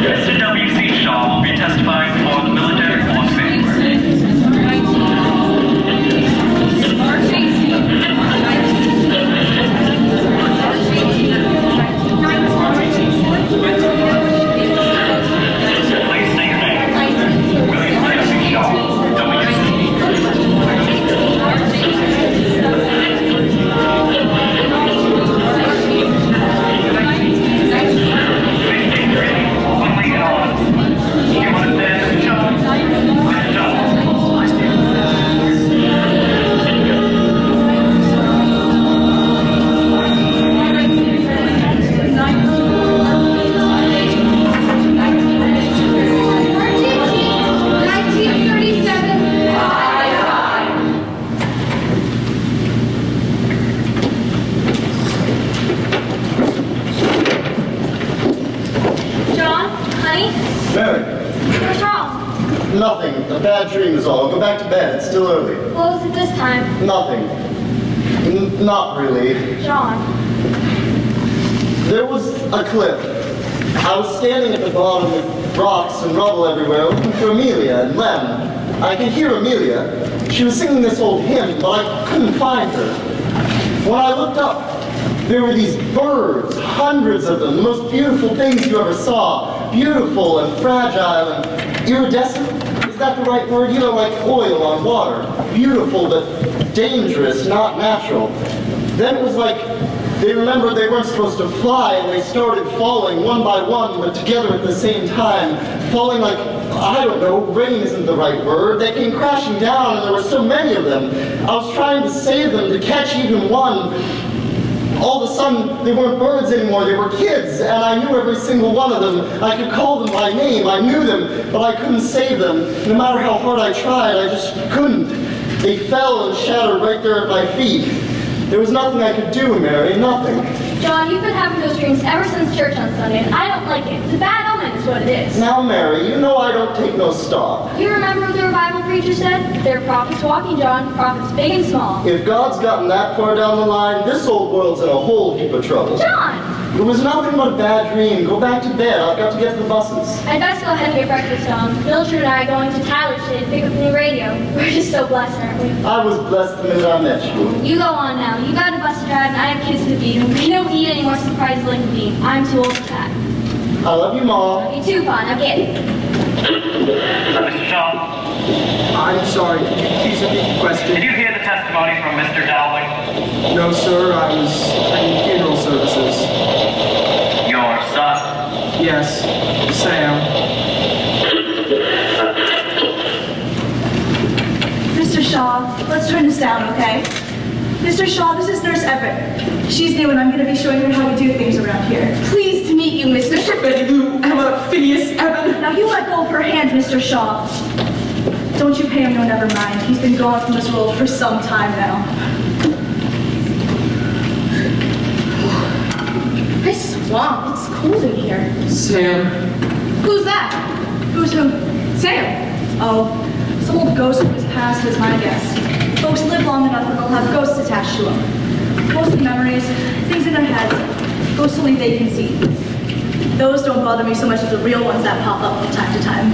Mr. W.C. Shaw will be testifying before the military court Pinafore. Please state your name. William W.C. Shaw, W.C. Nothing. A bad dream is all. Go back to bed. It's still early. What was it this time? Nothing. Not really. John. There was a cliff. I was standing at the bottom with rocks and rubble everywhere, looking for Amelia and Lem. I could hear Amelia. She was singing this old hymn, but I couldn't find her. When I looked up, there were these birds, hundreds of them, the most beautiful things you ever saw. Beautiful and fragile and iridescent. Is that the right word? You know, like oil on water. Beautiful but dangerous, not natural. Then it was like they remembered they weren't supposed to fly and they started falling one by one but together at the same time. Falling like, I don't know, rain isn't the right word. They came crashing down and there were so many of them. I was trying to save them, to catch even one. All of a sudden, they weren't birds anymore, they were kids, and I knew every single one of them. I could call them by name, I knew them, but I couldn't save them. No matter how hard I tried, I just couldn't. They fell and shattered right there at my feet. There was nothing I could do, Mary, nothing. John, you've been having those dreams ever since church on Sunday, and I don't like it. It's a bad omen is what it is. Now, Mary, you know I don't take no stock. You remember what the revival preacher said? There are prophets walking, John, prophets big and small. If God's gotten that far down the line, this old world's in a whole heap of trouble. John! It was nothing but a bad dream. Go back to bed. I've got to get to the buses. I'd best go ahead and get breakfast, John. Mildred and I are going to Tyler's today to pick up the new radio. We're just so blessed, aren't we? I was blessed the minute I met you. You go on now. You got a bus to drive, and I have kids to feed, and we don't need any more surprises like me. I'm too old for that. I love you, Mom. You too, Pa. Now get it. Mr. Shaw, I'm sorry, could you please repeat the question? did you hear the testimony from Mr. Dowling? No, sir, I was in funeral services. Your son? Yes, Sam. Mr. Shaw, let's turn this down, okay? Mr. Shaw, this is Nurse Everett. She's new and I'm going to be showing her how we do things around here. Pleased to meet you, Mr. Betty Lou, Emma, Phineas, Evan. Now you let go of her hand, Mr. Shaw. Don't you pay him no, never mind. He's been gone from this world for some time now. I swamp. It's cold in here. Sam. Who's that? Who's who? Sam. Oh, some old ghost from his past is my guess. Folks live long enough and they'll have ghosts attached to them. Mostly memories, things in their heads, ghosts only they can see. Those don't bother me so much as the real ones that pop up from time to time.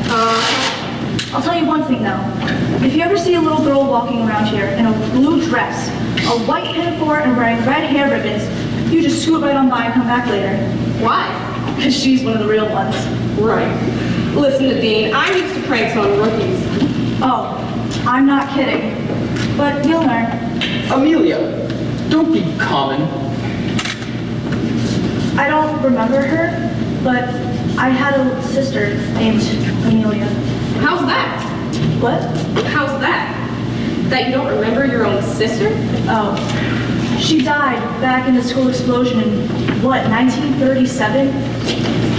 I'll tell you one thing though. If you ever see a little girl walking around here in a blue dress, a white pinafore and wearing red hair ribbons, you just scoot right on by and come back later. Why? Because she's one of the real ones. Right. Listen to Dean. I'm used to pranks on rookies. Oh, I'm not kidding. But you'll learn. Amelia, don't be common. I don't remember her, but I had a sister named Amelia. How's that? What? How's that? That you don't remember your own sister? Oh, she died back in the school explosion in, what, 1937?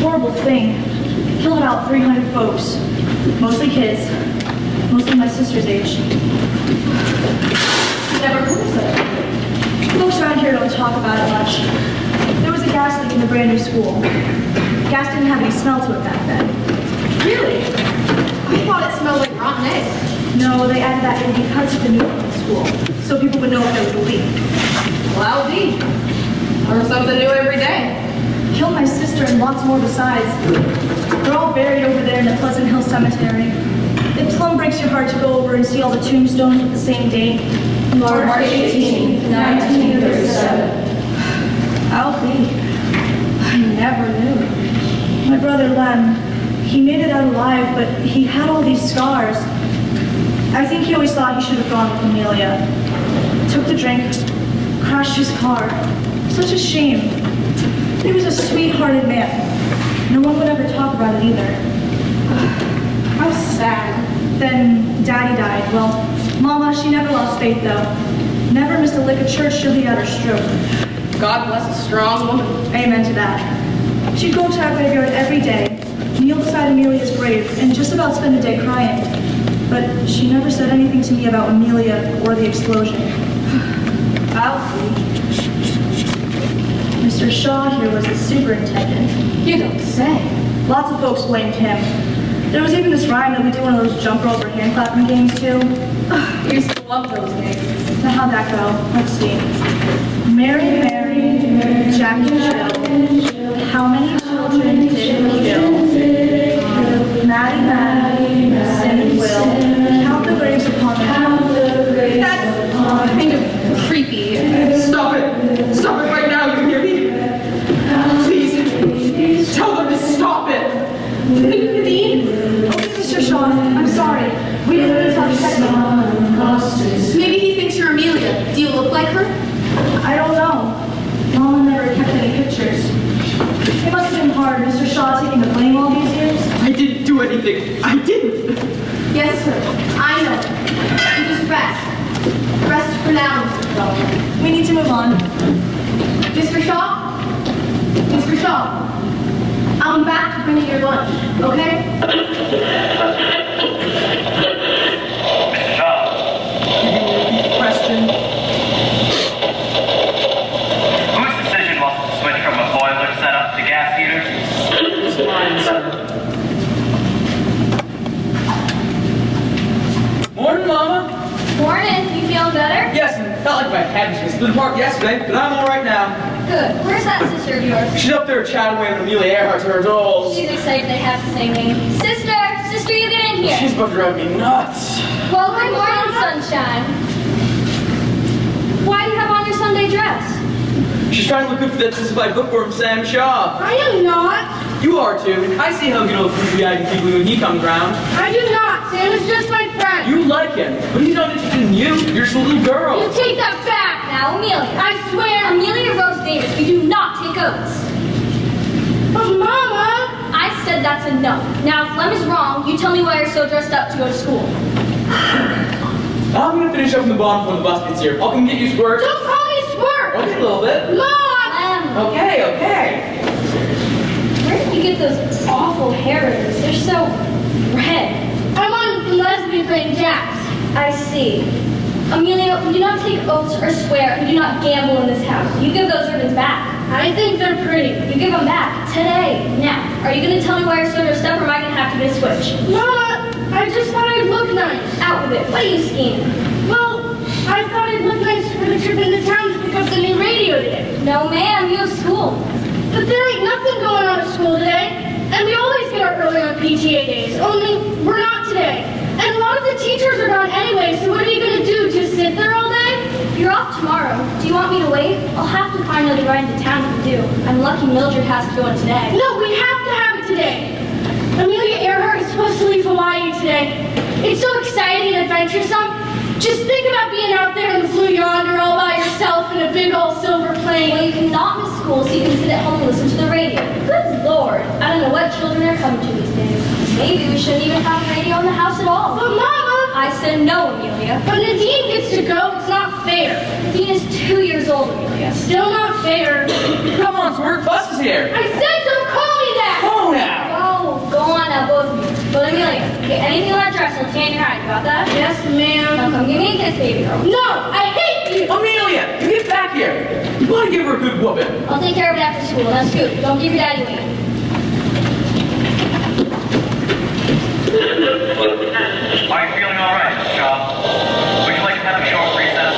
Horrible thing. Killed about 300 folks. Mostly kids. Mostly my sister's age. Never heard of it. Folks around here don't talk about it much. There was a gas leak in the brand new school. Gas didn't have any smell to it back then. Really? I thought it smelled like rotten eggs. No, they added that in because of the new school, so people would know if there was a leak. Well, I'll learn something new every day. Killed my sister and lots more besides. They're all buried over there in the Pleasant Hill Cemetery. It plumb breaks your heart to go over and see all the tombstones with the same date. March 18, 1937. Alfie, I never knew. My brother Lem, he made it out alive, but he had all these scars. I think he always thought he should have gone with Amelia. Took the drink, crashed his car. Such a shame. He was a sweet-hearted man. No one would ever talk about it either. How sad. Then Daddy died. Well, Mama, she never lost faith, though. Never missed a lick of church till he had her stroke. God bless a strong woman. Amen to that. She'd go to our graveyard every day, kneel beside Amelia's grave, and just about spend the day crying. But she never said anything to me about Amelia or the explosion. Alfie. Mr. Shaw here was the superintendent. You don't say. Lots of folks blamed him. There was even this rhyme that we do one of those jump rope or hand clapping games too. I used to love those games. Now how'd that go? Let's see. Mary, Mary, Jack and Jill, how many children did he kill? Maddie, Maddie, Sin and Will, count the graves upon the hill. That's kind of creepy. Stop it! Stop it right now, you hear me? Please, tell them to stop it! Nadine? Okay, Mr. Shaw, I'm sorry. We didn't mean to upset you. Maybe he thinks you're Amelia. Do you look like her? I don't know. Mama never kept any pictures. It must have been hard, Mr. Shaw taking the blame all these years. I didn't do anything. I didn't. Yes, sir. I know. You just rest. Rest for now, Mr. Shaw. We need to move on. Mr. Shaw? Mr. Shaw? I'll be back to bring you your lunch, okay? Mr. Shaw, Can you repeat the question? whose decision was to switch from a boiler setup to gas heaters? It was mine, sir. Morning, Mama. Morning, you feeling better? Yes, and felt like my head was split apart yesterday, but I'm all right now. Good. Where's that sister of yours? She's up there chatting away with Amelia Earhart to her dolls. She's excited they have the same name. Sister, you get in here. She's about to drive me nuts. Well, good morning, sunshine. Why do you have on your Sunday dress? She's trying to look good for that sissified bookworm Sam Shaw. I am not. You are too. I see how good old goofy-eyed and giggly when he comes round. I do not. Sam is just my friend. You like him, but he's not interested in you. You're just a little girl. You take that back now, Amelia. I swear. Amelia Rose Davis, we do not take oaths. But Mama! I said that's enough. Now, if Lem is wrong, you tell me why you're so dressed up to go to school. I'm gonna finish up in the bottom before the bus gets here. I'll come get you, Squirt. Don't call me Squirt! Okay, a little bit. Mom! Lem, Okay. where did you get those awful hair ribbons? They're so red. I'm on lesbian friend Jax. I see. Amelia, we do not take oaths or swear. We do not gamble in this house. You give those ribbons back. I think they're pretty. You give them back today. Now, are you going to tell me why you're so dressed up, or am I going to have to get a switch? Mama, I just thought I'd look nice. Out with it. What are you scheming? Well, I thought I'd look nice for the trip into town to pick up the new radio today. No, ma'am. You have school. But there ain't nothing going on at school today. And we always get out early on PTA days, only we're not today. And a lot of the teachers are gone anyway, so what are you going to do, just sit there all day? You're off tomorrow. Do you want me to wait? I'll have to find another ride into town if you do. I'm lucky Mildred has to go in today. No, we have to have it today. Amelia Earhart is supposed to leave Hawaii today. It's so exciting and adventuresome. Just think about being out there in the blue yonder all by yourself in a big old silver plane. Well, you cannot miss school, so you can sit at home and listen to the radio. Good Lord. I don't know what children are coming to these days. Maybe we shouldn't even have a radio in the house at all. But Mama! I said no, Amelia. But Nadine gets to go. It's not fair. Dean is 2 years old, Amelia. Still not fair. Come on, Squirt. Bus is here. I said don't call me that! Oh, now. Oh, go on now, both of you. But Amelia, get anything on that dress will tan your eye. You got that? Yes, Now ma'am. come give me a kiss, baby girl. No, I hate you! Amelia, you get back here. You want to give her a good whooping. I'll take care of it after school. Now scoot. Don't give your daddy waiting. Are you feeling all right, Mr. Shaw? Would you like to have a short recess?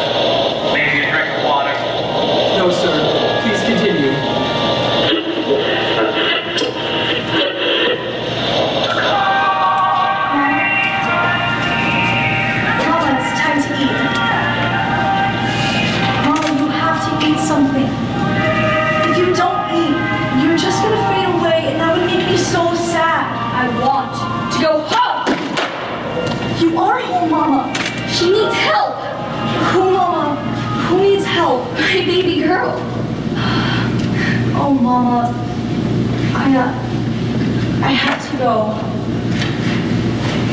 Maybe a drink of water? No, sir. Please continue. Mama, it's time to eat. Mama, you have to eat something. If you don't eat, you're just gonna fade away, and that would make me so sad. I want to go home. You are home, Mama. She needs help. Who, Mama? Who needs help? My baby girl. Oh, Mama. I have to go.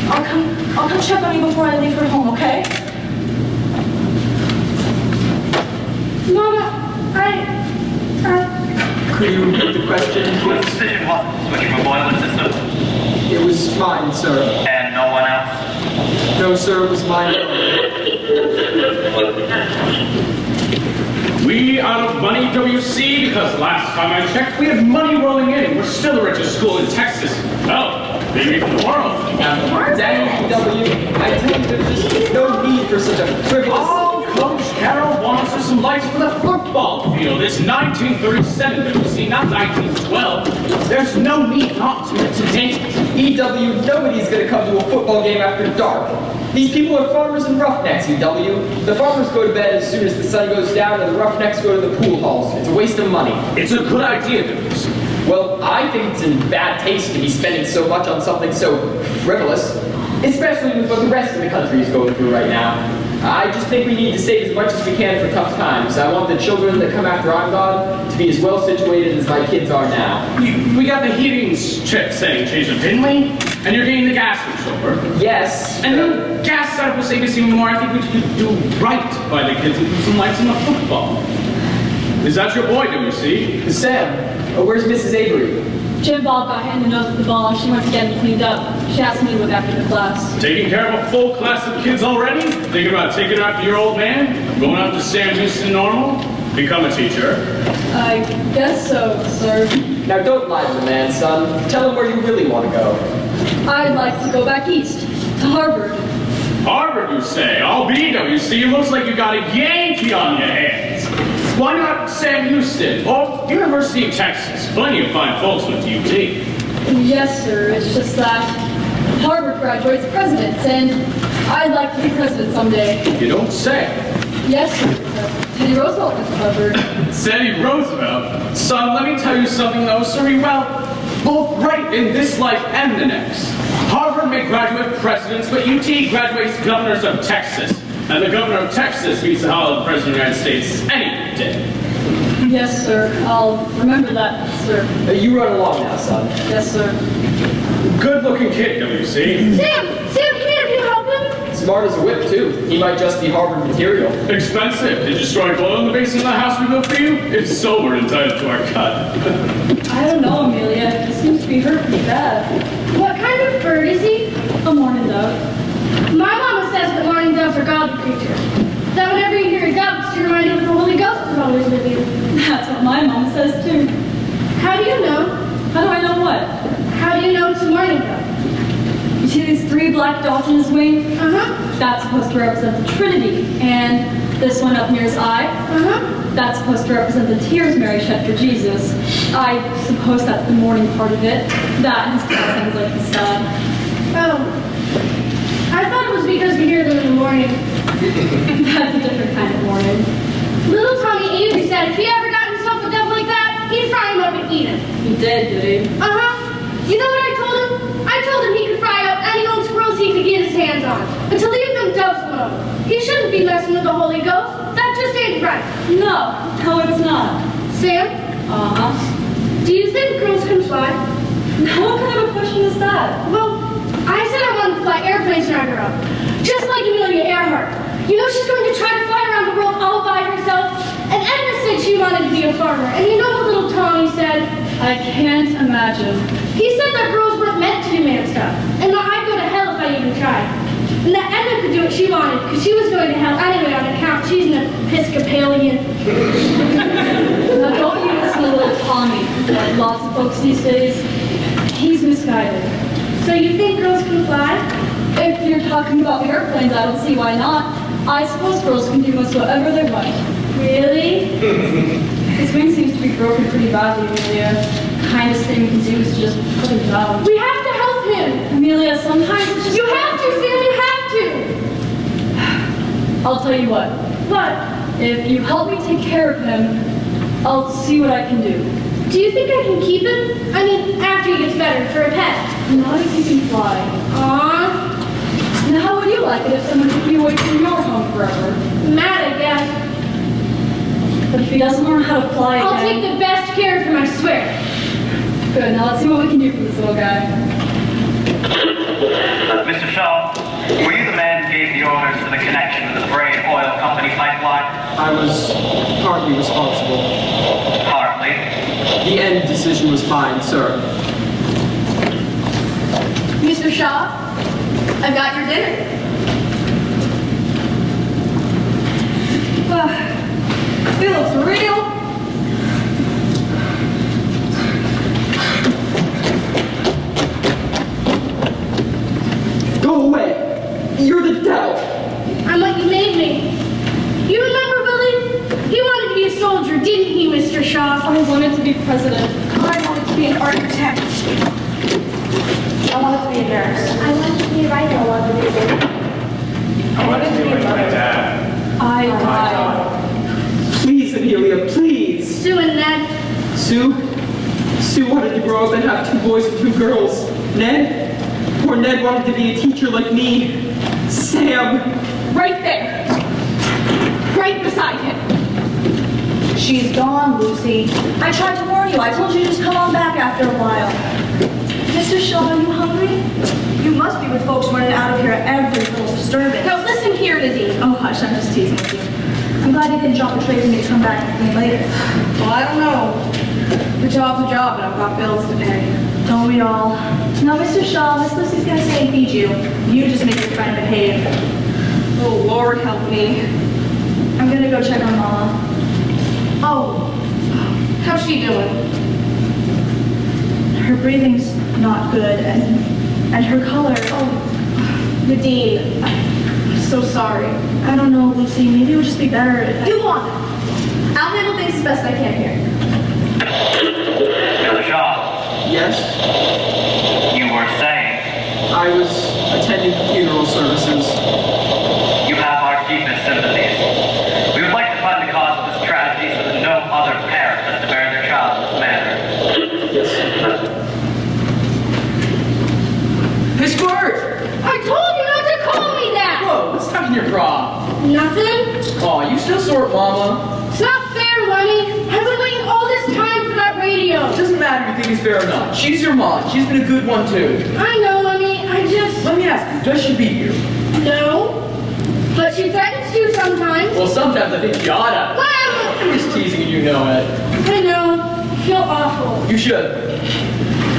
I'll come check on you before I leave for home, okay? Mama, Could you repeat the question, Whose please? decision was to switch from a boiler system? It was mine, sir. And no one else? No, sir, it was mine. We out of money, WC, because last time I checked, we had money rolling in. We're still the richest school in Texas. Well, maybe in the world. Daniel W., I tell you, there's just no need for such a frivolous... Oh, Coach Carroll wants us some lights for the football field. It's 1937, WC, not 1912. There's no need not to date. EW, nobody's gonna come to a football game after dark. These people are farmers and roughnecks, EW. The farmers go to bed as soon as the sun goes down, and the roughnecks go to the pool halls. It's a waste of money. It's a good idea, WC. Well, I think it's in bad taste to be spending so much on something so frivolous, especially with what the rest of the country is going through right now. I just think we need to save as much as we can for tough times. I want the children that come after I'm gone to be as well situated as my kids are now. We got the heating check saying change it, didn't we? And you're getting the gas switch over. Yes. And the gas setup will save us even more. I think we should do right by the kids and put some lights in the football. Is that your boy, WC? Sam, where's Mrs. Avery? Jim Bob got handed notes at the ball and she went to get me cleaned up. She asked me to look after the class. Taking care of a full class of kids already? Thinking about taking after your old man? Going out to Sam Houston Normal? Become a teacher? I guess so, sir. Now don't lie to the man, son. Tell him where you really want to go. I'd like to go back east, to Harvard. Harvard, you say? I'll be, WC. It looks like you got a Yankee on your hands. Why not Sam Houston or University of Texas? Plenty of fine folks went to UT. Yes, sir. It's just that Harvard graduates presidents, and I'd like to be president someday. You don't say. Yes, sir. Teddy Roosevelt went to Harvard. Teddy Roosevelt? Son, let me tell you something though, sir. Well, both right in this life and the next. Harvard may graduate presidents, but UT graduates governors of Texas. And the governor of Texas meets the Hall of the President of the United States any day. Yes, sir. I'll remember that, sir. You run along now, son. Yes, sir. Good-looking kid, WC. Sam, come here, can you help him? Smart as a whip, too. He might just be Harvard material. Expensive. Did you strike oil in the basement of the house we built for you? It's sober entitled to our cut. I don't know, Amelia. He seems to be hurt pretty bad. What kind of bird is he? A morning dove. My mama says that morning doves are godly creatures. That whenever you hear a dove, it's reminded that the Holy Ghost is always with you. That's what my mom says, too. How do you know? How do I know what? How do you know it's a morning dove? You see these 3 black dots in his wing? Uh-huh. That's supposed to represent the Trinity. And this one up near his eye? Uh-huh. That's supposed to represent the tears Mary shed for Jesus. I suppose that's the mourning part of it. That and his class sounds like he's sad. Oh. I thought it was because we hear them in the morning. That's a different kind of mourning. Little Tommy Avery said if he ever got himself a dove like that, he'd fry him up and eat him. He did he? Uh-huh. You know what I told him? I told him he could fry up any old squirrels he could get his hands on, but to leave them doves alone. He shouldn't be messing with the Holy Ghost. That just ain't right. No, it's not. Sam, Uh-huh. do you think girls can fly? What kind of a question is that? Well, I said I wanted to fly airplanes when I grew up. Just like Amelia Earhart. You know she's going to try to fly around the world all by herself? And Edna said she wanted to be a farmer. And you know what little Tommy said? I can't imagine. He said that girls weren't meant to do man stuff. And that I'd go to hell if I even tried. And that Edna could do what she wanted, because she was going to hell anyway on account she's an Episcopalian. Now don't you listen to little Tommy. Like lots of folks these days. He's misguided. So you think girls can fly? If you're talking about airplanes, I don't see why not. I suppose girls can do whatsoever they want. Really? His wing seems to be broken pretty badly, Amelia. The kindest thing we can do is to just put him down. We have to help him. Amelia, sometimes it's just... You have to, Sam, you have to. I'll tell you what. What? If you help me take care of him, I'll see what I can do. Do you think I can keep him? I mean, after he gets better, for a pet. Not if you can fly. Aww. Now, how would you like it if someone took you away from your home forever? Mad, I guess. But if he doesn't learn how to fly I'll again... take the best care of him, I swear. Good, now let's see what we can do for this little guy. Mr. Shaw, were you the man who gave the orders for the connection to the Braid Oil Company pipeline? I was partly responsible. Hardly. The end decision was fine, sir. Mr. Shaw, I've got your dinner. He looks real. Go away! You're the devil! I'm what you made me. You remember Billy? He wanted to be a soldier, didn't he, Mr. Shaw? I wanted to be president. I wanted to be an architect. I wanted to be a nurse. I wanted to be a writer a lot of reasons. I wanted to be like my dad. I died. Please, Amelia, please! Sue and Ned. Sue wanted to grow up and have 2 boys and 2 girls. Poor Ned wanted to be a teacher like me. Sam! Right there. Right beside him. She's gone, Lucy. I tried to warn you. I told you to just come on back after a while. Mr. Shaw, are you hungry? You must be with folks running out of here at every little disturbance. Now listen here, Nadine. Oh, hush, I'm just teasing with you. I'm glad you didn't drop the tray for me to come back and clean later. Well, I don't know. The job's a job, and I've got bills to pay. Don't we all? Now, Mr. Shaw, Miss Lucy's gonna stay and feed you. You just make your friend behave. Oh, Lord help me. I'm gonna go check on Mama. Oh, how's she doing? Her breathing's not good, and her color. Oh, Nadine, I'm so sorry. I don't know, Lucy. Maybe it would just be better if You want it. I'll handle things as best I can here. Mr. Shaw, Yes? you were saying I was attending funeral services. you have our deepest sympathies. We would like to find the cause of this tragedy so that no other parent has to bear their child in this manner. Yes. Hey, Squirt! I told you not to call me that! Whoa, what's stuck in your bra? Nothing? Aw, you still sore, Mama? It's not fair, Lenny. I've been waiting all this time for that radio. It doesn't matter if you think it's fair or not. She's your mom. She's been a good one, too. I know, Lenny. I just... Let me ask you, does she beat you? No. But she threatens to sometimes. Well, sometimes I think she oughta. Well, I'm just teasing and you know it. I know. I feel awful. You should.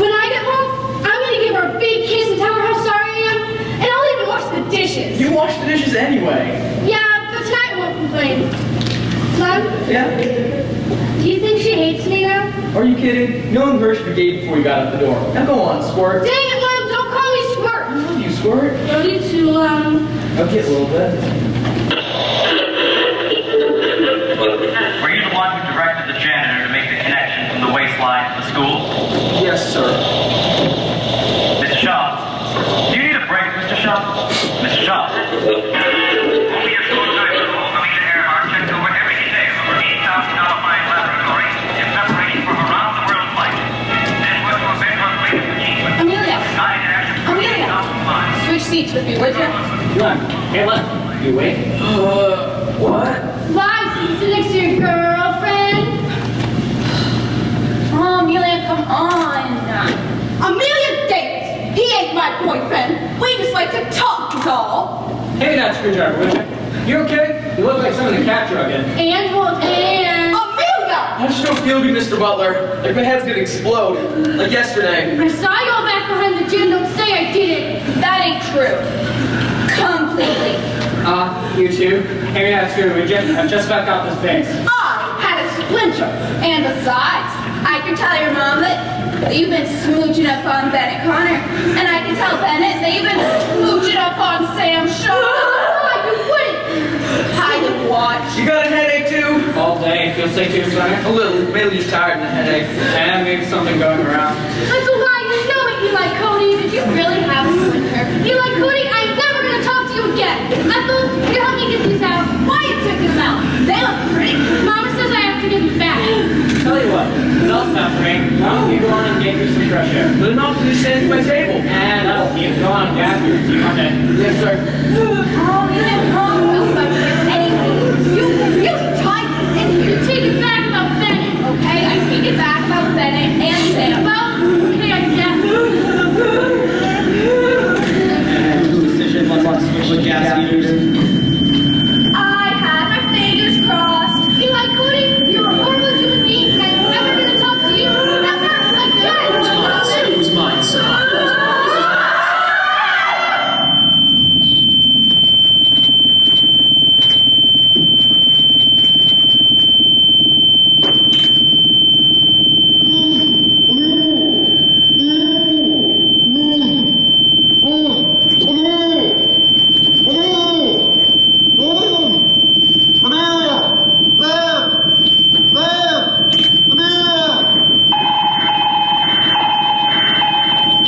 When I get home, I'm gonna give her a big kiss and tell her how sorry I am, and I'll even wash the dishes. You wash the dishes anyway. Yeah, but tonight I won't complain. Mom, Yeah? do you think she hates me now? Are you kidding? No one heard the gate before you got out the door. Now go on, Squirt. Dang it, Mom, don't call me Squirt. I love you, Squirt. Love you too, Okay, a little bit. Were you the one who directed the janitor to make the connection from the waistline to the school? Yes, sir. Mr. Shaw, do you need a break, Mr. Shaw? Mr. Shaw. Only a short time ago, Commissioner Earhart checked over every detail of her $8,000 fine laboratory in preparation for her round-the-world flight. Then was to event her greatest achievement. Amelia. Amelia. Switch seats with me, would you? Kayla, you wait. What? Live seats next to your girlfriend. Oh, Amelia, come on. Amelia Davis. He ain't my boyfriend. We just like to talk, is all. Hey, that screwdriver, would you? You okay? You look like someone in a cat drug in. And hold hands. Amelia! I just don't feel good, Mr. Butler. Like my head's gonna explode. Like yesterday. I saw y'all back behind the gym. Don't say I didn't. That ain't true. Completely. You too? Hey, that screwdriver, would you? I've just about got this fixed. I had a splinter. And besides, I can tell your mom that that you've been smooching up on Bennett Connor. And I can tell Bennett that you've been smooching up on Sam Shaw. Oh, you wouldn't kind of watch. You got a headache too? All day. Feel sick too, son? A little. Maybe just tired and a headache. And maybe something going around. That's a lie. You know it, Eli Cody. Did you really have a winter? Eli Cody, I'm never going to talk to you again. Ethel, you help me get these out. Why are you taking them out? They look pretty. Mama says I have to give them back. Tell you what, enough napping. Why don't you go on and get you some fresh air? But enough to stand at my table. And I'll keep going after you. Okay. Yes, sir. Oh, you didn't wrong about you. Anyway, you really tight. And you take it back about Bennett, okay? I take it back about Bennett and Sam. Well, okay, I guess. Decision, let's switch to gas heaters. I had my fingers crossed. Eli Cody, you're a horrible human being, and I'm never going to talk to you ever again. It was mine, sir.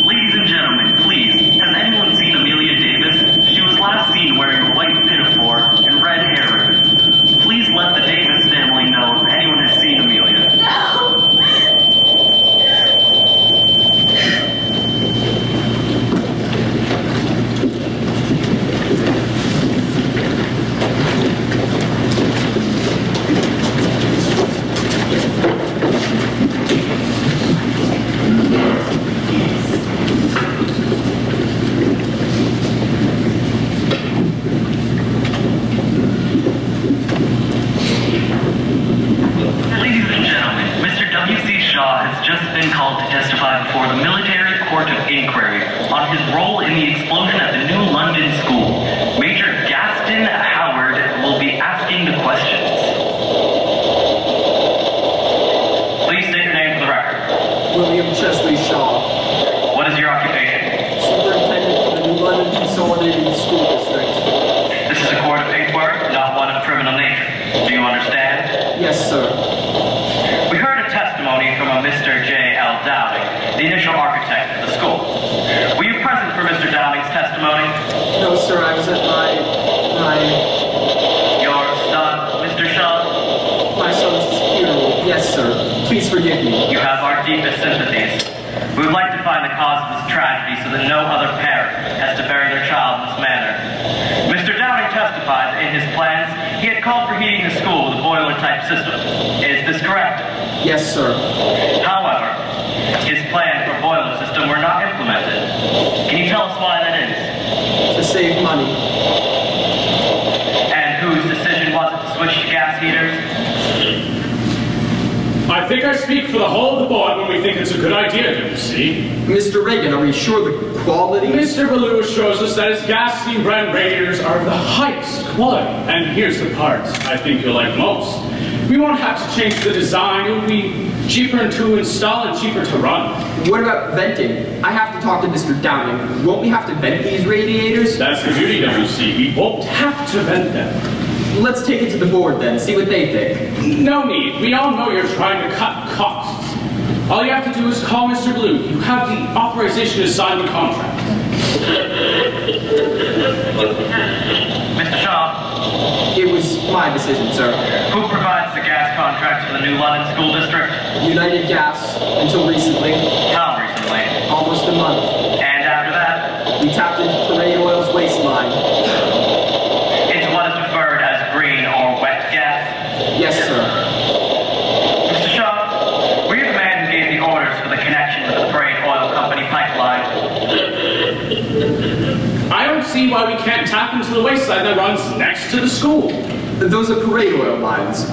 Ladies and gentlemen, please, has anyone seen Amelia Davis? She was last seen wearing a white pinafore and red hair ribbons. Please let the Davis family know if anyone has seen Amelia. Ladies and gentlemen, Mr. W.C. Shaw has just been called to testify before the Military Court of Inquiry on his role in the explosion at the New London School. Major Gaston Howard will be asking the questions. Please state your name for the record. William Chesley Shaw, What is your occupation? Superintendent for the New London Consolidated School District. This is a court of inquiry, not one of criminal nature. Do you understand? Yes, sir. We heard a testimony from a Mr. J.L. Downing, the initial architect of the school. Were you present for Mr. Downing's testimony? No, sir, I was at my Your son, Mr. Shaw? son's funeral. Yes, sir. Please forgive me. You have our deepest sympathies. We would like to find the cause of this tragedy so that no other parent has to bury their child in this manner. Mr. Downing testified that in his plans, he had called for heating the school with a boiler-type system. Is this correct? Yes, sir. However, his plan for a boiler system were not implemented. Can you tell us why that is? To save money. And whose decision was it to switch to gas heaters? I think I speak for the whole of the board when we think it's a good idea, don't you see? Mr. Reagan, are we sure the quality? Mr. Ballou assures us that his gas steam brand radiators are of the highest quality. And here's the part I think you'll like most. We won't have to change the design. It will be cheaper to install and cheaper to run. What about venting? I have to talk to Mr. Downing. Won't we have to vent these radiators? That's the beauty, WC. We won't have to vent them. Let's take it to the board then, see what they think. No need. We all know you're trying to cut costs. All you have to do is call Mr. Blue. You have the authorization to sign the contract. Mr. Shaw, It was my decision, sir. who provides the gas contracts for the New London School District? United Gas, until recently, How recently? almost a month. And after that, We tapped into Parade Oil's waistline. into what is referred as green or wet gas? Yes, sir. Mr. Shaw, were you the man who gave the orders for the connection with the Parade Oil Company pipeline? I don't see why we can't tap into the waistline that runs next to the school. Those are Parade Oil lines.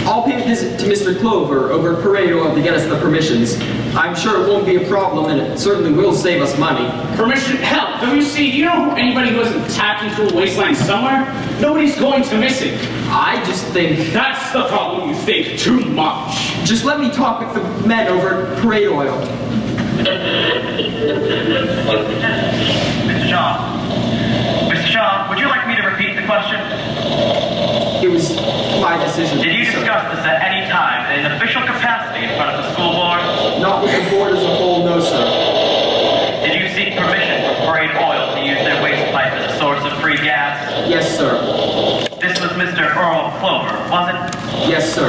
I'll pay a visit to Mr. Clover over at Parade Oil to get us the permissions. I'm sure it won't be a problem, and it certainly will save us money. Permission? Hell, WC, do you know anybody who hasn't tapped into a waistline somewhere? Nobody's going to miss it. I just think... That's the problem. You think too much. Just let me talk with the men over at Parade Oil. Mr. Shaw, would you like me to repeat the question? It was my decision. Did you discuss this at any time in an official capacity in front of the school board? Not with the board as a whole, no, sir. Did you seek permission for Parade Oil to use their waste pipe as a source of free gas? Yes, sir. This was Mr. Earl Clover, was it? Yes, sir.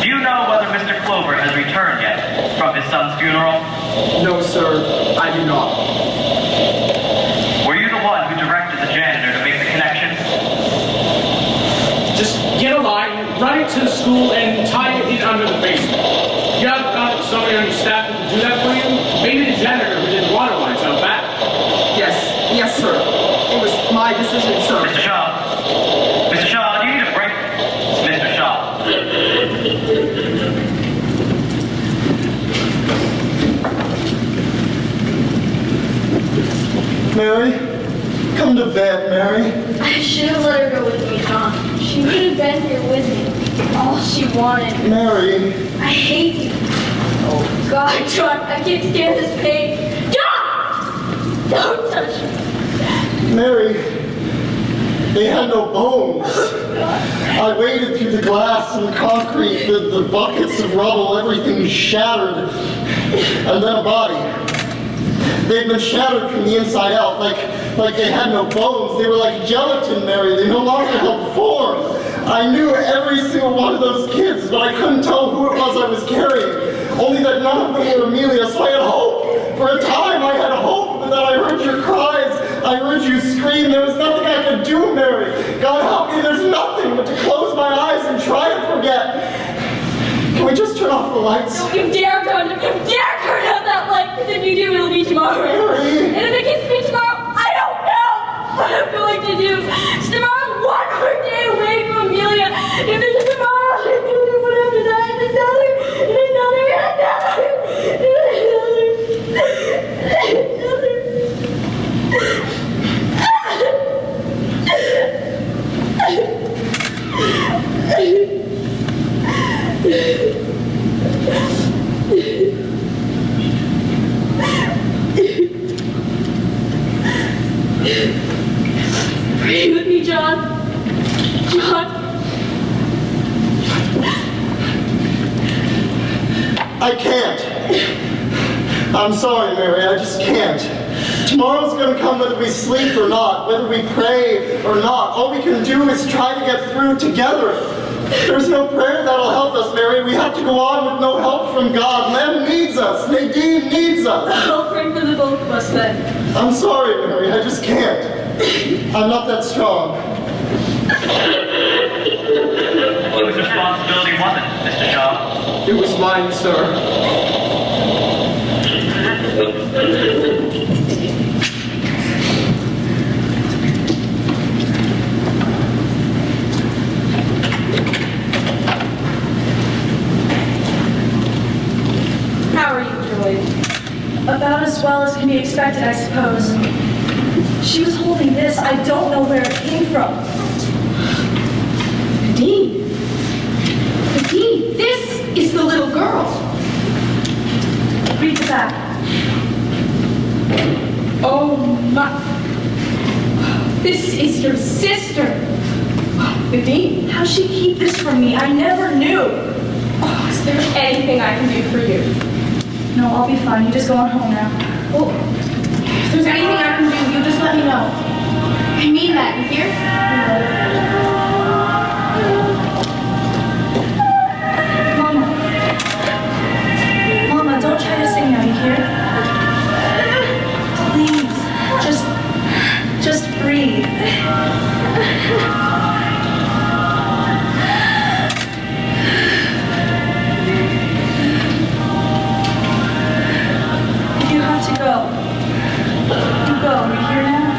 Do you know whether Mr. Clover has returned yet from his son's funeral? No, sir, I do not. Were you the one who directed the janitor to make the connection? Just get a line, run it to the school, and tie it in under the basement. You have got somebody on your staff who can do that for you? Maybe the janitor who did the water lines out back. Yes, sir. It was my decision, sir. Mr. Shaw, do you need a break? Mr. Shaw. Mary, come to bed, Mary. I should have let her go with me, John. She would have been here with me. All she wanted. Mary. I hate you. Oh, God, John, I can't stand this pain. John! Don't touch me. Mary, they had no bones. I waded through the glass and concrete, the buckets of rubble, everything shattered. And then a body. They'd been shattered from the inside out, like they had no bones. They were like gelatin, Mary. They no longer held form. I knew every single one of those kids, but I couldn't tell who it was I was carrying. Only that none of them were Amelia, so I had hope. For a time I had hope, but then I heard your cries. I heard you scream. There was nothing I could do, Mary. God help me, there's nothing but to close my eyes and try to forget. Can we just turn off the lights? Don't you dare, John! Don't you dare turn out that light! Because if you do, it'll be tomorrow. Mary. And if it gets me tomorrow, I don't know what I'm going to do. Tomorrow's one more day away from Amelia. If there's a tomorrow, I'm going to do what after that, and another, and another, and another, and another. Pray with me, John. John. I can't. I'm sorry, Mary, I just can't. Tomorrow's gonna come whether we sleep or not, whether we pray or not. All we can do is try to get through together. There's no prayer that'll help us, Mary. We have to go on with no help from God. Lem needs us. Nadine needs us. I'll pray for the both of us then. I'm sorry, Mary, I just can't. I'm not that strong. Whose responsibility was it, Mr. Shaw? It was mine, sir. How are you, Joy? About as well as can be expected, I suppose. She was holding this. I don't know where it came from. Nadine, this is the little girl. Read the back. Oh my. This is your sister. Nadine, How'd she keep this from me? I never knew. oh, is there anything I can do for you? No, I'll be fine. You just go on home now. Well, if there's anything I can do, you just let me know. I mean that, you hear? Mama, don't try to sing now, you hear? Please, just breathe. You have to go. You go, you hear now?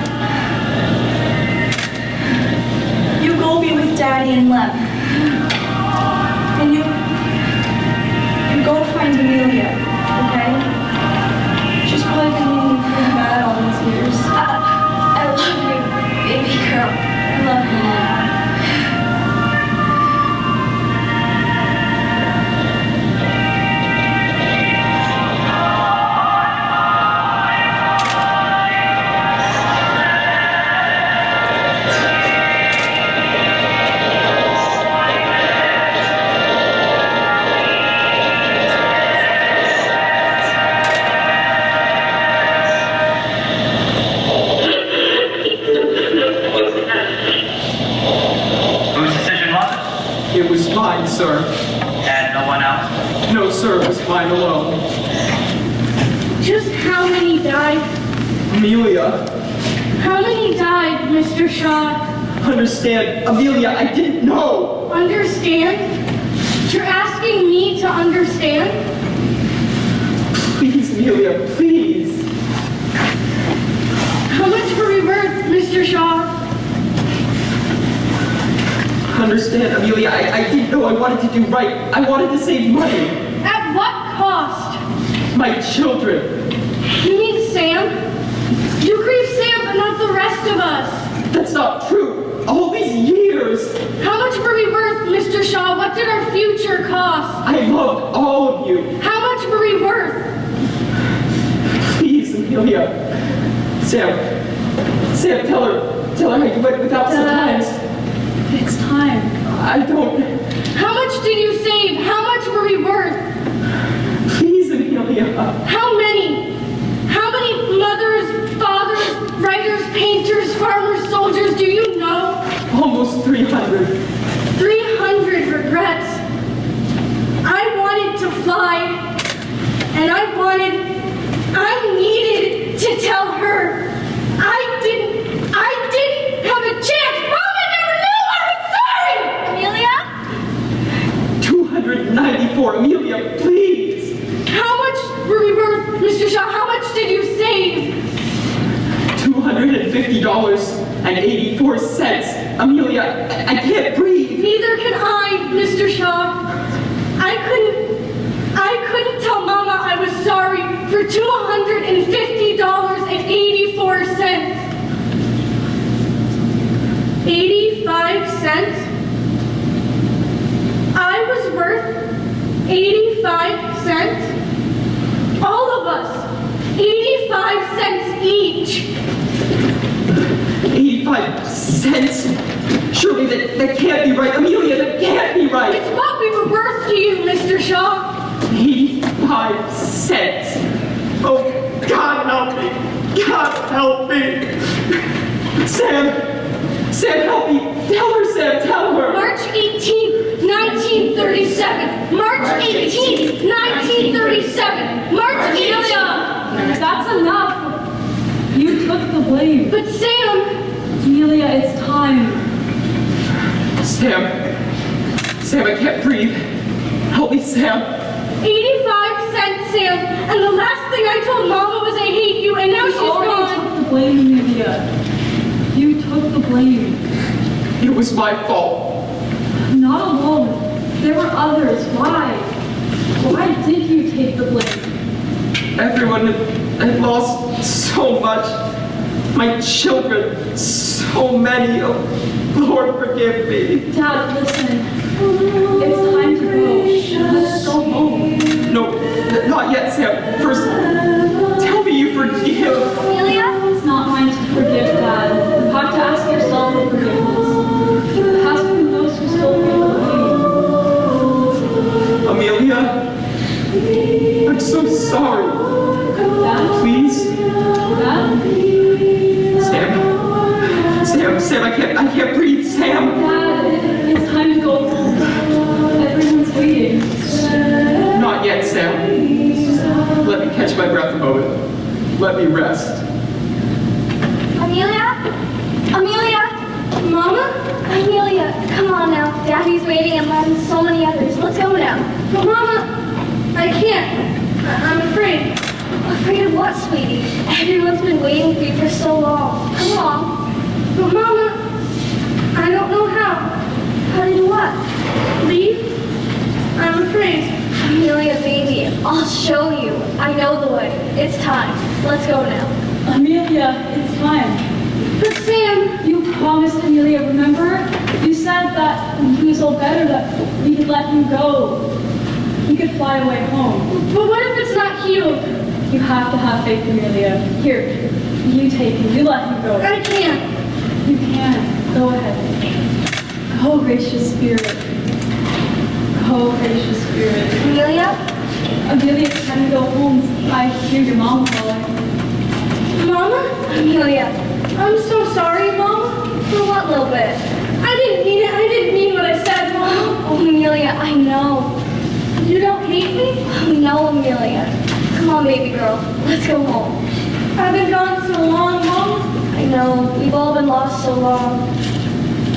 You It was mine, sir. And no one else? No, sir, it was mine alone. Just how many died? Amelia, How many died, Mr. Shaw? understand. Amelia, I didn't know. Understand? You're asking me to understand? Please, Amelia, please. How much were we worth, Mr. Shaw? Understand, Amelia, I didn't know. I wanted to do right. I wanted to save money. At what cost? My children. You mean Sam? You grieve Sam, but not the rest of us. That's not true. All these years. How much were we worth, Mr. Shaw? What did our future cost? I loved all of you. How much were we worth? Please, Amelia. Sam, tell her how you went without sometimes. It's time. I don't. How much did you save? How much were we worth? Please, Amelia. How many? How many mothers, fathers, writers, painters, farmers, soldiers do you know? Almost 300. 300 regrets. I wanted to fly, and I needed to tell her. I didn't have a chance. Mama never knew I was sorry! Amelia? 294. Amelia, please. How much were we worth, Mr. Shaw? How much did you save? $250.84. Amelia, I can't breathe. Neither can I, Mr. Shaw. I couldn't tell Mama I was sorry for $250.84. 85 cents? I was worth 85 cents? All of us, 85 cents each. 85 cents? Surely that can't be right. Amelia, that can't be right. It's what we were worth to you, Mr. Shaw. 85 cents. Oh, God help me. God help me. Sam, help me. Tell her, Sam, tell her. March 18th, 1937. March 18th, 1937. March 18th. That's enough. You took the blame. But Sam, Amelia, it's time. Sam, I can't breathe. Help me, Sam. 85 cents, Sam. And the last thing I told Mama was I hate you, and now she's You already gone. took the blame, Amelia. You took the blame. It was my fault. Not alone. There were others. Why? Why did you take the blame? Everyone had lost so much. My children, so many. Oh, Lord, forgive me. Dad, listen. It's time to go. Let's go home. No, not yet, Sam. First, tell me you forgive. Amelia? It's not mine to forgive, Dad. You have to ask yourself for forgiveness. Ask from those who stole from you. Amelia, I'm so sorry. Dad? Please, Dad? Sam, I can't breathe, Sam. Dad, it's time to go home. Everyone's waiting. Not yet, Sam. Let me catch my breath a moment. Let me rest. Amelia? Amelia? Mama? Amelia, come on now. Daddy's waiting and Len, so many others. Let's go now. But Mama, I can't. I'm afraid. Afraid of what, sweetie? Everyone's been waiting for you for so long. Come on. But Mama, I don't know how. How to do what? Leave? I'm afraid. Amelia, baby, I'll show you. I know the way. It's time. Let's go now. Amelia, it's time. But Sam, You promised Amelia, remember? You said that when he was all better that we could let him go. He could fly away home. but what if it's not healed? You have to have faith, Amelia. Here, you take him. You let him go. I can't. You can. Go ahead. Go, gracious spirit. Go, gracious spirit. Amelia? Amelia, it's time to go home. I hear your mom calling. Mama? Amelia. I'm so sorry, Mama. For what little bit? I didn't mean it. I didn't mean what I said, Mama. I know. You don't hate me? No, Amelia. Come on, baby girl. Let's go home. I've been gone so long, Mom. I know. We've all been lost so long.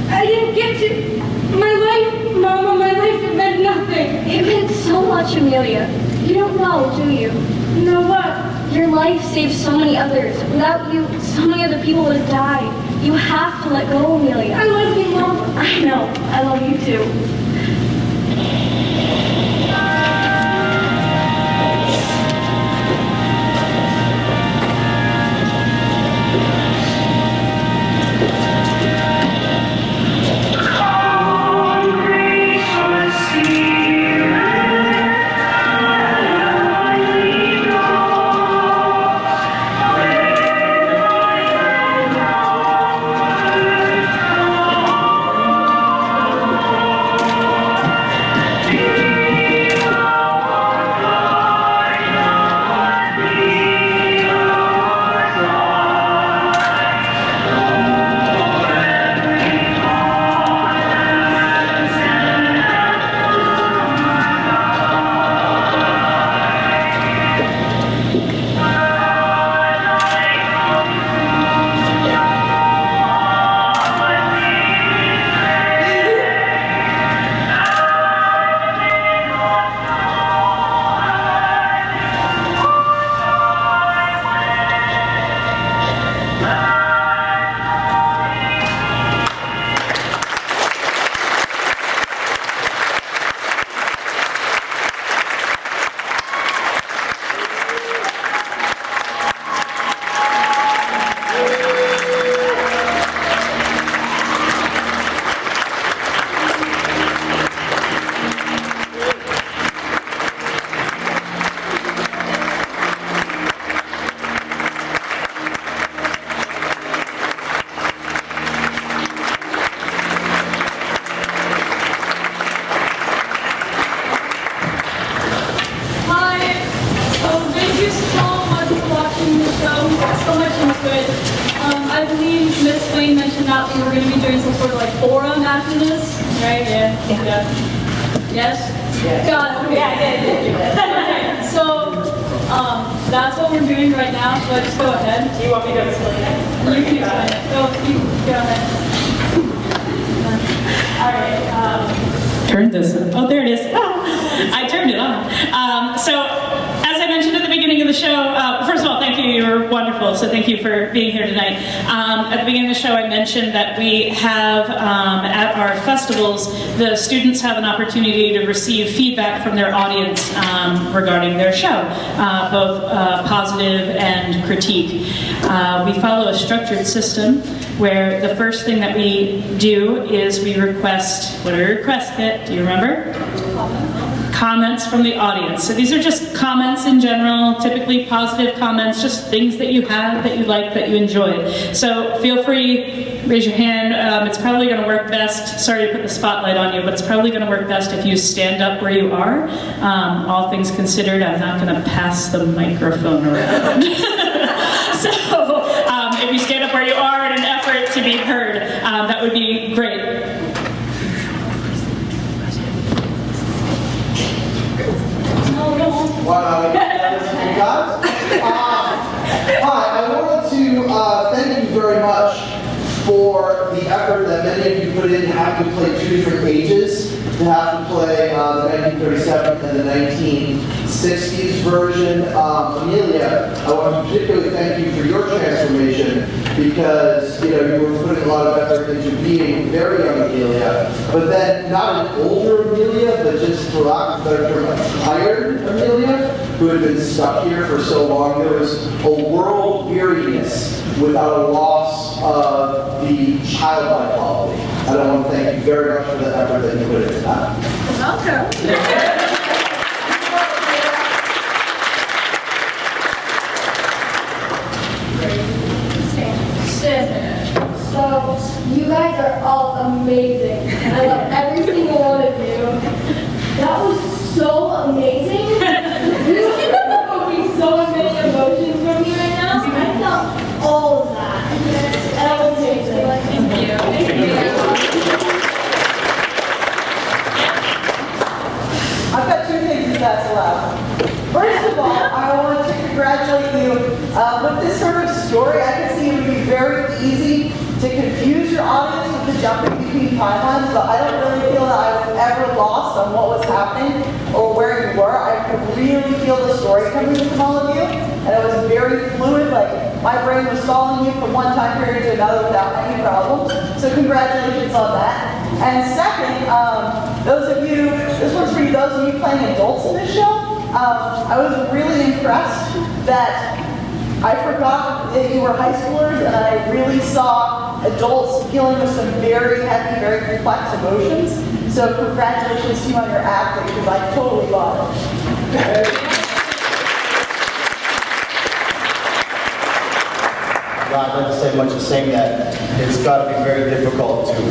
I didn't get to... My life, Mama, my life, it meant nothing. It meant so much, Amelia. You don't know, do you? You know what? Your life saved so many others. Without you, so many other people would have died. You have to let go, Amelia. I love you, Mom. I know. I love you too. I believe Miss Wayne mentioned that we were going to be doing some sort of like forum after this, right? Yeah. Yes? Got it. Okay. Okay. So, that's what we're doing right now. So I just go ahead. Do you want me to explain it? You can explain it. Go ahead. All right. Turn this. Oh, there it is. I turned it on. So, as I mentioned at the beginning of the show, first of all, thank you. You're wonderful. So thank you for being here tonight. At the beginning of the show, I mentioned that we have at our festivals, the students have an opportunity to receive feedback from their audience regarding their show, both positive and critique. We follow a structured system where the first thing that we do is we request, what do we request, Kit? Do you remember? Comments from the audience. So these are just comments in general, typically positive comments, just things that you have, that you like, that you enjoyed. So feel free, raise your hand. It's probably going to work best, sorry to put the spotlight on you, but it's probably going to work best if you stand up where you are. All things considered, I'm not going to pass the microphone around. So if you stand up where you are in an effort to be heard, that would be great. Wow. Hi, I wanted to thank you very much for the effort that many of you put in to have to play two different ages, to have to play the 1937 and the 1960s version. Amelia, I want to particularly thank you for your transformation because you were putting a lot of effort into being very young Amelia, but then not an older Amelia, but just for lack of a better term, a tired Amelia who had been stuck here for so long. There was a world weariness without a loss of the childlike quality. And I want to thank you very much for the effort that you put into that. Welcome. So, you guys are all amazing. I love every single one of you. That was so amazing. These people are evoking so many emotions from me right now. I felt all of that. And that was amazing. Thank you. Thank you. if that's allowed. First of all, I want to congratulate you. With this sort of story, I can see it would be very easy to confuse your audience with the jumping between timelines, but I don't really feel that I was ever lost on what was happening or where you were. I could really feel the story coming from all of you, and it was very fluid, like my brain was following you from one time period to another without any problems. So congratulations on that. And second, those of you, this one's for you, those of you playing adults in this show, I was really impressed that I forgot that you were high schoolers, and I really saw adults dealing with some very heavy, very complex emotions. So congratulations to you on your acting, because I totally bought it. I'd like to say much the same, that it's got to be very difficult to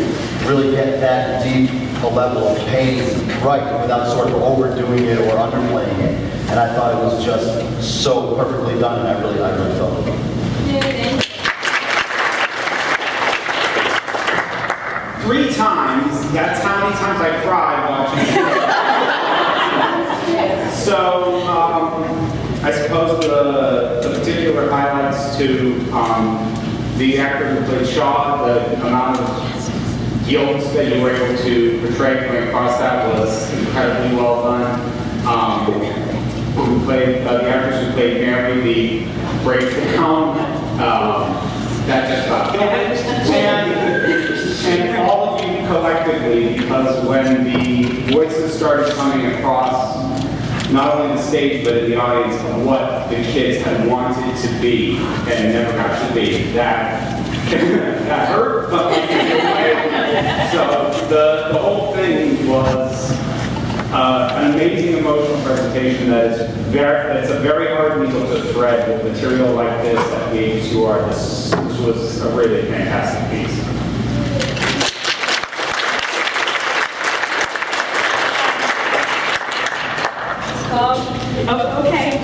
really get that deep a level of pain right without sort of overdoing it or underplaying it. And I thought it was just so perfectly done, and I really felt it. Three times, that's how many times I cried watching it. So, I suppose the particular highlights to the actor who played Shaw, the amount of guilt that you were able to portray coming across that was incredibly well done. Who played the actress who played Mary, the breakdown, that just got and all of you collectively, because when the voices started coming across, not only the stage, but in the audience, of what the kids had wanted to be and never got to be. That hurt, but in a good way. So the whole thing was an amazing emotional presentation that is it's a very hard needle to thread with material like this at the age you are. This was a really fantastic piece. Okay,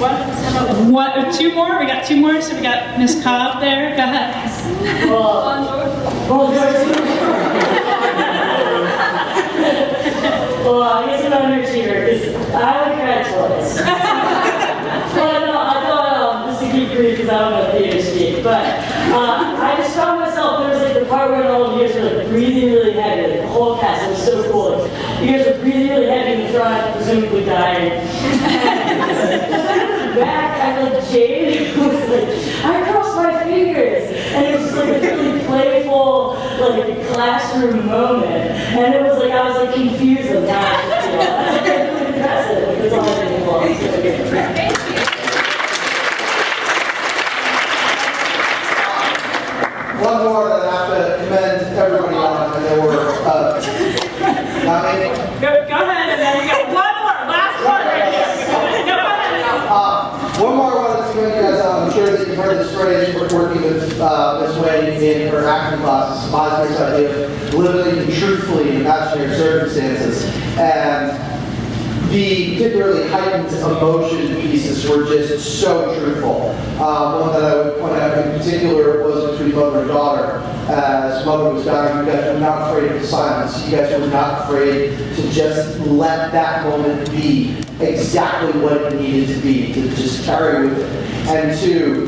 two more? We got two more, so we got Miss Cobb there. Go ahead. Well, I guess I'm not an achiever, because I like red toys. But no, I thought, just to keep brief, because I don't know PhD, but I just found myself, there was like the part where all of you guys were like breathing really heavy, like the whole cast, it was so cool. Like, you guys were breathing really heavy in the front, presumably dying. Back, I like Jade was like, I crossed my fingers, and it was just like a really playful, like classroom moment, and it was like I was like confused on that. That's really impressive. Like, that's all I really want. One more that I have to commend everybody on, and there were not many. Go ahead, and then we got one more, last one right here. One more I wanted to commend you guys on. I'm sure that you've heard this phrase, working with Miss Wayne in her acting classes, Meisner's idea of living truthfully in imaginary circumstances. And the particularly heightened emotion pieces were just so truthful. One that I would point out in particular was between mother and daughter. As mother was dying, you guys were not afraid of the silence. You guys were not afraid to just let that moment be exactly what it needed to be, to just carry with it. And two,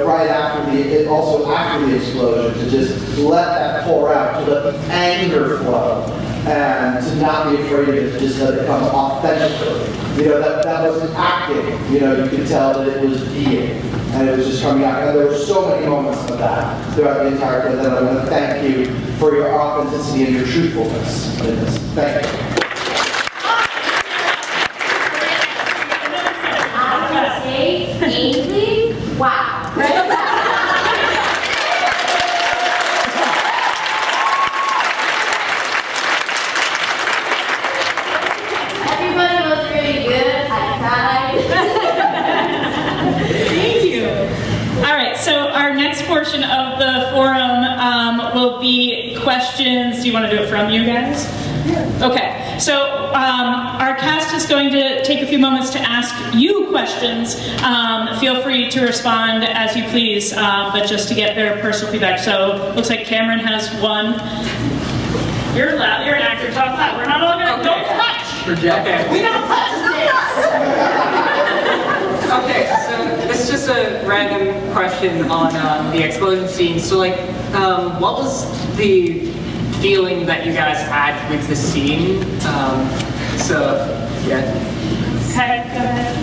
right after also after the explosion, to just let that pour out, to let the anger flow, and to not be afraid of it, just let it come authentically. That wasn't acting. You could tell that it was being, and it was just coming out. And there were so many moments of that throughout the entire play that I want to thank you for your authenticity and your truthfulness in this. Thank you. Ainsley? Wow. Everybody was really good. I cried. Thank you. All right, so our next portion of the forum will be questions. Do you want to do it from you guys? Okay, so our cast is going to take a few moments to ask you questions. Feel free to respond as you please, but just to get their personal feedback. So looks like Cameron has one. You're loud. You're an actor. Talk loud. We're not all going to. Don't touch. Project. We don't touch this. Okay, so this is just a random question on the explosion scene. So, like, what was the feeling that you guys had with the scene? Yeah. Okay, go ahead.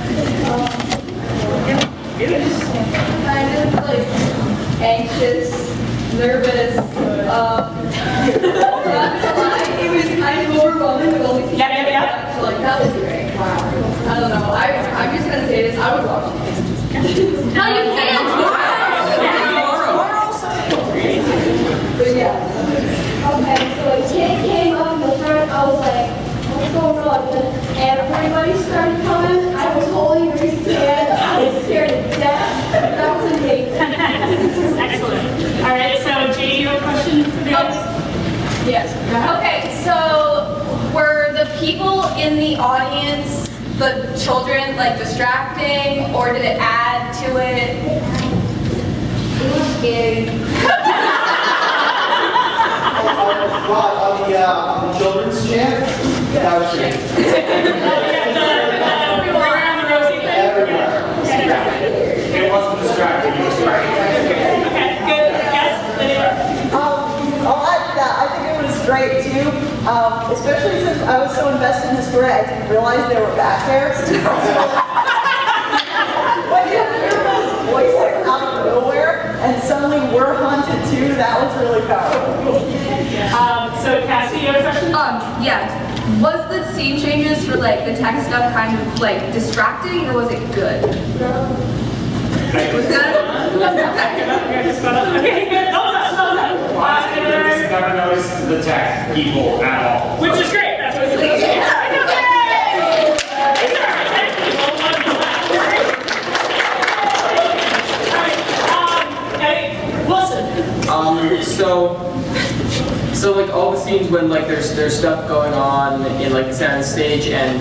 Kind of like anxious, nervous. It was kind of overwhelming with all the people. Yeah. So like that was great. Wow. I don't know. I'm just gonna say this. I would watch it. No, you can't. But yeah. Okay, so a kid came up in the front. I was like, what's going on? And everybody started coming. I was holding Reese's hand. I was scared to death. That was amazing. Excellent. All right, so Jay, you have a question for the audience? Yes. Okay, so were the people in the audience, the children, like distracting, or did it add to it? It was scary. On the children's chant, that was great. It wasn't distracting, it was right. Okay, good. Yes, Lydia? I'll add to that. I think it was great too, especially since I was so invested in the story, I didn't realize they were back there. When you hear those voices out of nowhere, and suddenly we're haunted too, that was really powerful. So Cassie, you have a question? Yeah. Was the scene changes for like the tech stuff kind of like distracting, or was it good? It was good. Okay, good. Honestly, Lucas never noticed the tech people at all. Which is great. That's what it's So like all the scenes when like there's stuff going on in like the center of the stage and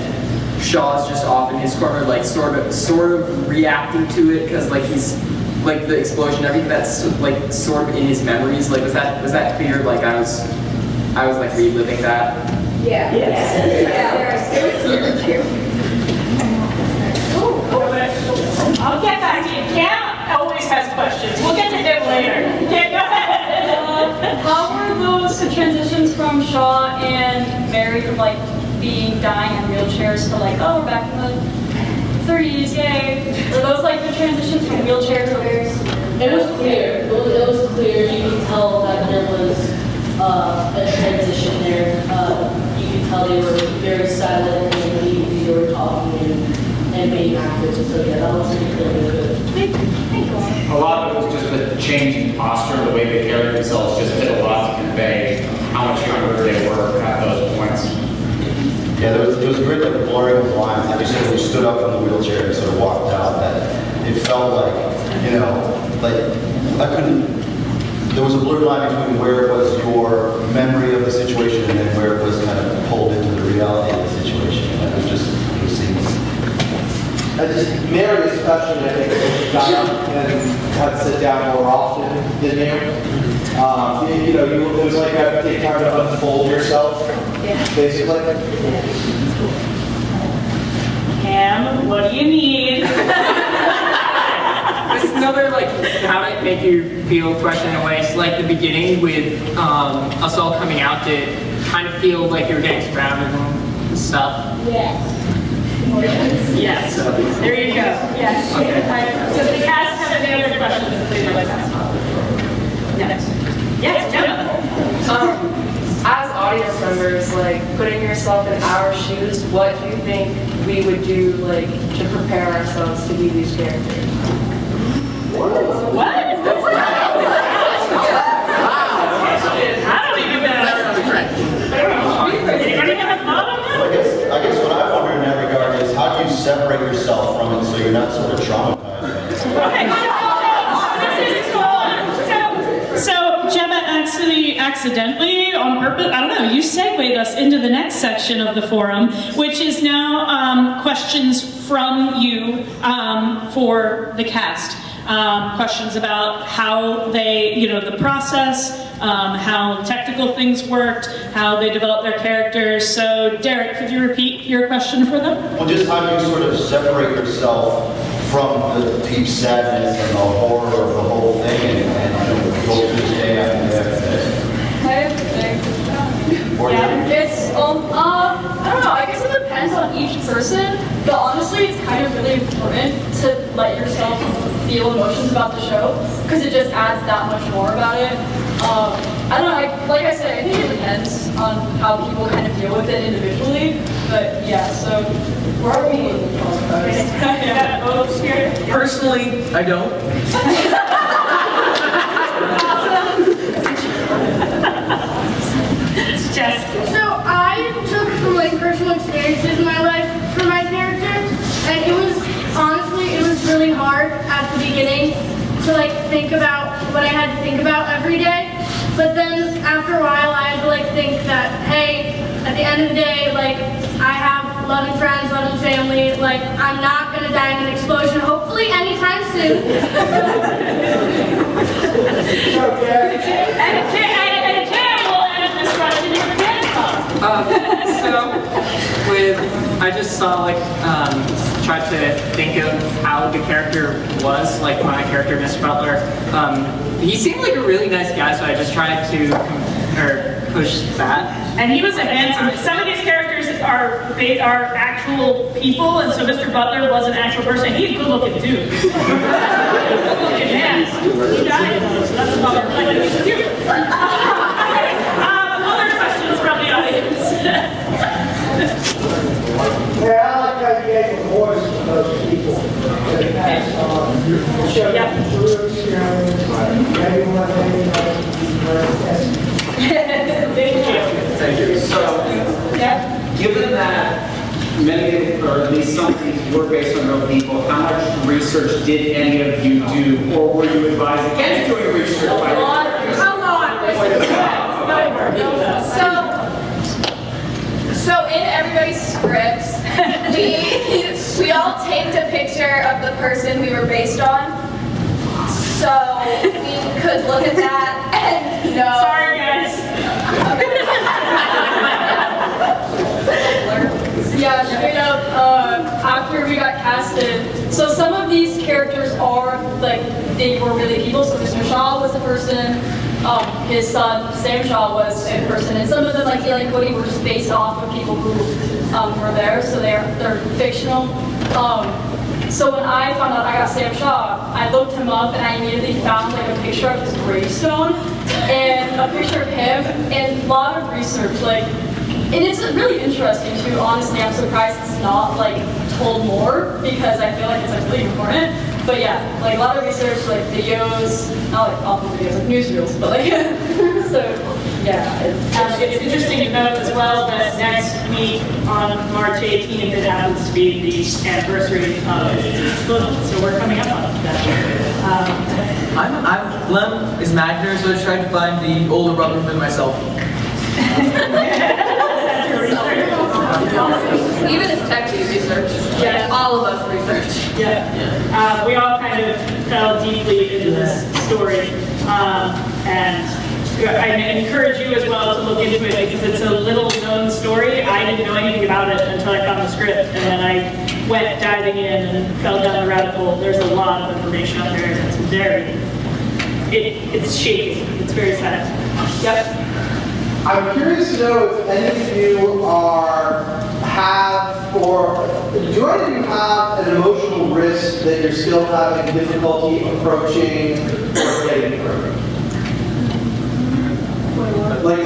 Shaw's just off in his corner, like sort of reacting to it because like he's like the explosion, everything that's like sort of in his memories. Like was that clear? Like I was like reliving that. Yeah. Yes. I'll get back to you. Cam always has questions. We'll get to him later. Okay, go ahead. How were those transitions from Shaw and Mary from like being dying in wheelchairs to like, oh, we're back in the 30s, yay? Were those like the transitions from wheelchair to Mary's? It was clear. It was clear. You could tell that there was a transition there. You could tell they were very silent and they were talking and being active. So yeah, that was pretty clear. A lot of it was just the change in posture, the way they carried themselves just did a lot to convey how much younger they were at those points. Yeah, it was great, like blurring of lines. Like you said, when you stood up from the wheelchair and sort of walked out, that it felt like, you know, like there was a blurred line between where it was your memory of the situation and then where it was kind of pulled into the reality of the situation. And it was seamless. Mary especially, I think, got up and had to sit down more often than you. You know, it was like you had to take time to unfold yourself, basically. Cam, what do you need? This is another like how did it make you feel question in a way. So like the beginning with us all coming out, did it kind of feel like you were getting surrounded and stuff? Yes. Yes. There you go. Yes. Okay. Does the cast have any other questions that they'd like to ask? Yes. Yes, Gemma. As audience members, like putting yourself in our shoes, what do you think we would do like to prepare ourselves to be these characters? What? I don't even know. Anybody have a thought on that? I guess what I wonder in that regard is how do you separate yourself from it so you're not sort of traumatized? So Gemma actually accidentally, on purpose, I don't know, you segued us into the next section of the forum, which is now questions from you for the cast. Questions about how they, the process, how technical things worked, how they developed their characters. So Derek, could you repeat your question for them? Well, just how do you sort of separate yourself from the deep sadness and the horror of the whole thing and go through this day after day after day? Yeah, it's, I don't know, I guess it depends on each person, but honestly, it's kind of really important to let yourself feel emotions about the show, because it just adds that much more about it. I don't know, like I said, I think it depends on how people kind of deal with it individually, but yeah, so where are we? Personally, I don't. So I took some like personal experiences in my life for my character, and it was really hard at the beginning to like think about what I had to think about every day. But then after a while, I had to like think that hey, at the end of the day, like I have loving friends, loving family. Like I'm not gonna die in an explosion, hopefully anytime soon. I just saw tried to think of how the character was, like my character, Mr. Butler. He seemed like a really nice guy, so I just tried to push that. And he was a handsome. Some of these characters are actual people, and so Mr. Butler was an actual person. He's a good-looking dude. Good-looking man. He died though, so that's a bummer. But he's cute. Other questions from the audience. Yeah, I like how you gave a voice to those people that passed on. Showed the true experience, maybe one day you might be very tested. Thank you. So, given that many, or at least some of these were based on real people, how much research did any of you do, or were you advised against doing research? So in everybody's scripts, we all taped a picture of the person we were based on, so we could look at that and know. Sorry, guys. Yeah, straight up, after we got casted, so some of these characters are, like, they were really people, so Mr. Shaw was a person, his son, Sam Shaw, was a person, and some of them, like Haley and Cody, were just based off of people who were there, so they're fictional. So when I found out I got Sam Shaw, I looked him up and I immediately found like a picture of his gravestone and a picture of him and a lot of research, like, and it's really interesting too. Honestly, I'm surprised it's not like told more because I feel like it's like really important. But yeah, like a lot of research, like videos, not like awful videos, like newsreels, but like so yeah. It's interesting to note as well that next week on March 18th, it happens to be the anniversary of the explosion, so we're coming up on that. Lem is imaginary, so I tried to find the older brother than myself. Even as techies research. Yeah. All of us research. Yeah. We all kind of fell deeply into this story, and I encourage you as well to look into it because it's a little known story. I didn't know anything about it until I found the script, and then I went diving in and fell down the rabbit hole. There's a lot of information out there, and it's it's shaky. It's very sad. Yep. I'm curious to know if any of you do any of you have an emotional risk that you're still having difficulty approaching or getting through? Like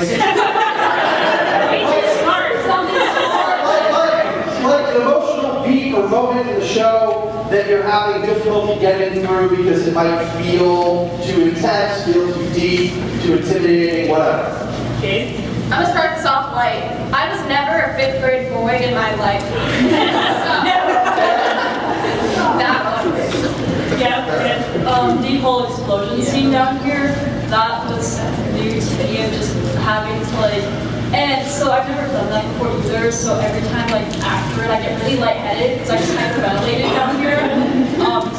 an emotional beat or moment in the show that you're having difficulty getting through because it might feel too intense, feel too deep, too intimidating, whatever. Okay. I'm gonna start this off light. I was never a 5th grade boy in my life. That one. Yeah. The whole explosion scene down here, that was new to me, and just having to like, and so I've never done that before either. So every time like after it, I get really lightheaded because I just hyperventilated down here.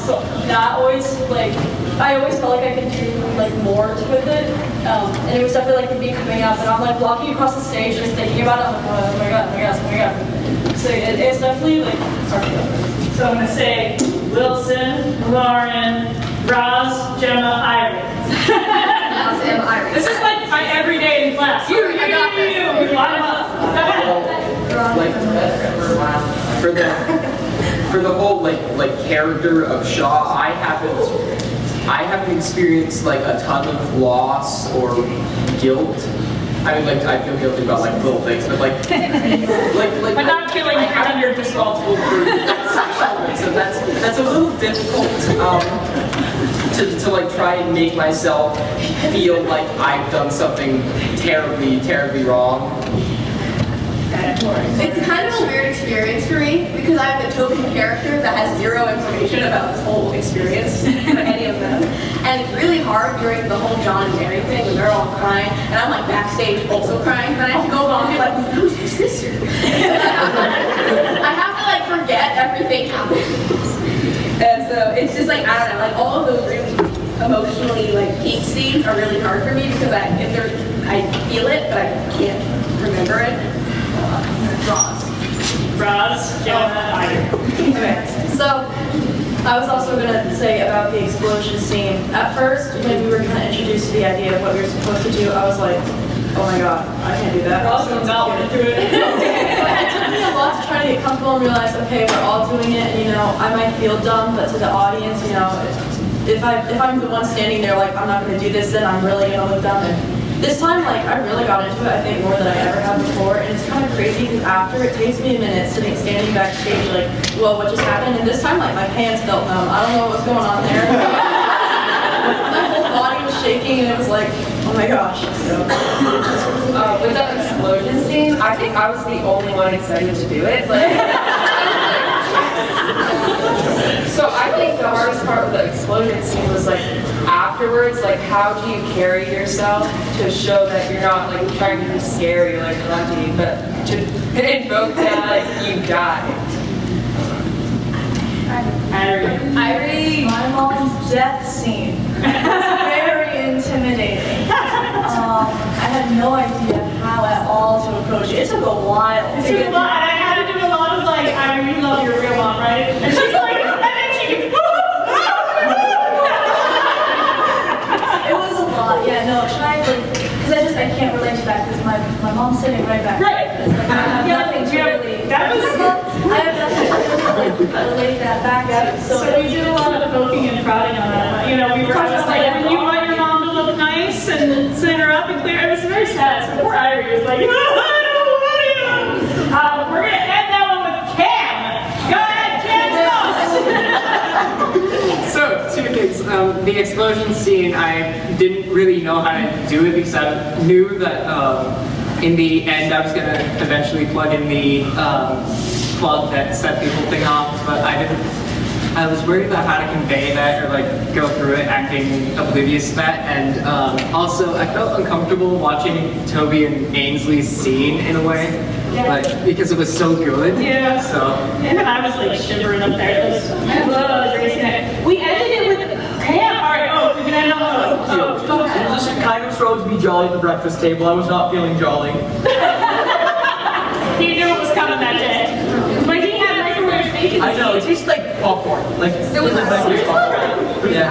So that always like, I always felt like I could do like more with it. And it was definitely like me coming up, and I'm like walking across the stage just thinking about it. I'm like, oh my god, oh my god, oh my god. So it's definitely like hard to go. So I'm going to say Wilson, Lauren, Roz, Gemma, Iris. This is like my everyday in class. I got this. For the whole like character of Shaw, I haven't experienced like a ton of loss or guilt. I mean, like, I feel guilty about like little things, but like but not feeling you're responsible for so that's a little difficult to like try and make myself feel like I've done something terribly wrong. It's kind of a weird experience for me because I'm the token character that has zero information about this whole experience for any of them. And it's really hard during the whole John and Mary thing when they're all crying and I'm like backstage also crying, but I have to go home and be like, who's your sister? I have to like forget everything happened. And so it's just like, I don't know, like all of those really emotionally like peak scenes are really hard for me because I feel it, but I can't remember it. Roz, Gemma, Okay, so I was also going to say about the explosion scene. At first, when we were kind of introduced to the idea of what we were supposed to do, I was like, oh my god, I can't do that. Roz was not want to do it. It took me a lot to try to get comfortable and realize, okay, we're all doing it, and you know, I might feel dumb, but to the audience, you know, if I'm the one standing there like, I'm not going to do this, then I'm really going to look dumb. And this time, like, I really got into it, I think, more than I ever have before, and it's kind of crazy because after, it takes me a minute standing backstage, like, well, what just happened? And this time, like, my hands felt numb. I don't know what was going on there. My whole body was shaking, and it was like, oh my gosh. So. With that explosion scene, I think I was the only one excited to do it. So I think the hardest part of the explosion scene was like afterwards, like how do you carry yourself to show that you're not like trying to be scary like Lundy, but to invoke that you died. Irie, my mom's death scene was very intimidating. I had no idea how at all to approach it. It took a while. It took a lot, and I had to do a lot of like, Irie, you love your real mom, right? And she's like, and then she it was a lot, yeah, no, trying to, because I can't relate to that because my mom's sitting right back. Right. It's like, I have nothing to really, I have nothing to relate that back to. So we did a lot of poking and prodding on that. You know, we were just like, you want your mom to look nice and sit her up and clear. It was very sad. So poor Irie was like, I don't want you. We're going to end that one with Cam. Go ahead, Cam. So, two things. The explosion scene, I didn't really know how to do it because I knew that in the end I was going to eventually plug in the plug that set the whole thing off, but I was worried about how to convey that or like go through it acting oblivious to that, and also I felt uncomfortable watching Toby and Ainsley's scene in a way, like because it was so good. Yeah. So. And I was like shivering up there. We ended it with Cam. All right. Oh, we can end on. Go ahead. I was just kind of thrilled to be jolly at the breakfast table. I was not feeling jolly. He knew it was coming that day. But he had microwave bacon. I know, it tastes like popcorn. Like it was like popcorn. Yeah.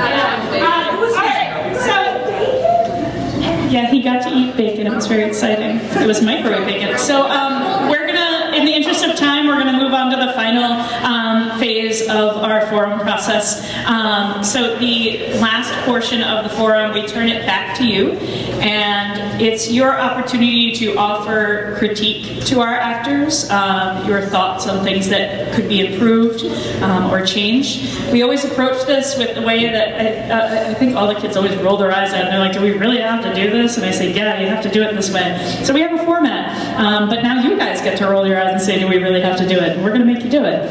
Yeah, he got to eat bacon. It was very exciting. It was microwave bacon. So we're gonna, in the interest of time, we're gonna move on to the final phase of our forum process. So the last portion of the forum, we turn it back to you, and it's your opportunity to offer critique to our actors, your thoughts on things that could be improved or changed. We always approach this with the way that I think all the kids always roll their eyes at, and they're like, do we really have to do this? And I say, yeah, you have to do it this way. So we have a format, but now you guys get to roll your eyes and say, do we really have to do it? And we're going to make you do it.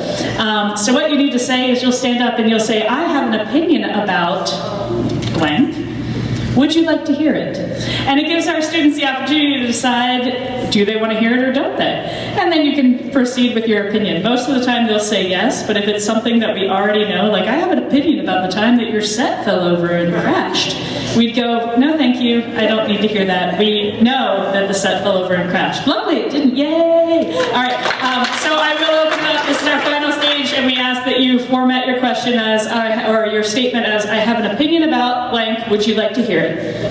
So what you need to say is you'll stand up and you'll say, I have an opinion about blank. Would you like to hear it? And it gives our students the opportunity to decide, do they want to hear it or don't they? And then you can proceed with your opinion. Most of the time they'll say yes, but if it's something that we already know, like I have an opinion about the time that your set fell over and crashed, we'd go, no thank you, I don't need to hear that. We know that the set fell over and crashed. Lovely, it didn't, yay! All right, so I will open up, this is our final stage, and we ask that you format your question as, or your statement as, I have an opinion about blank, would you like to hear it?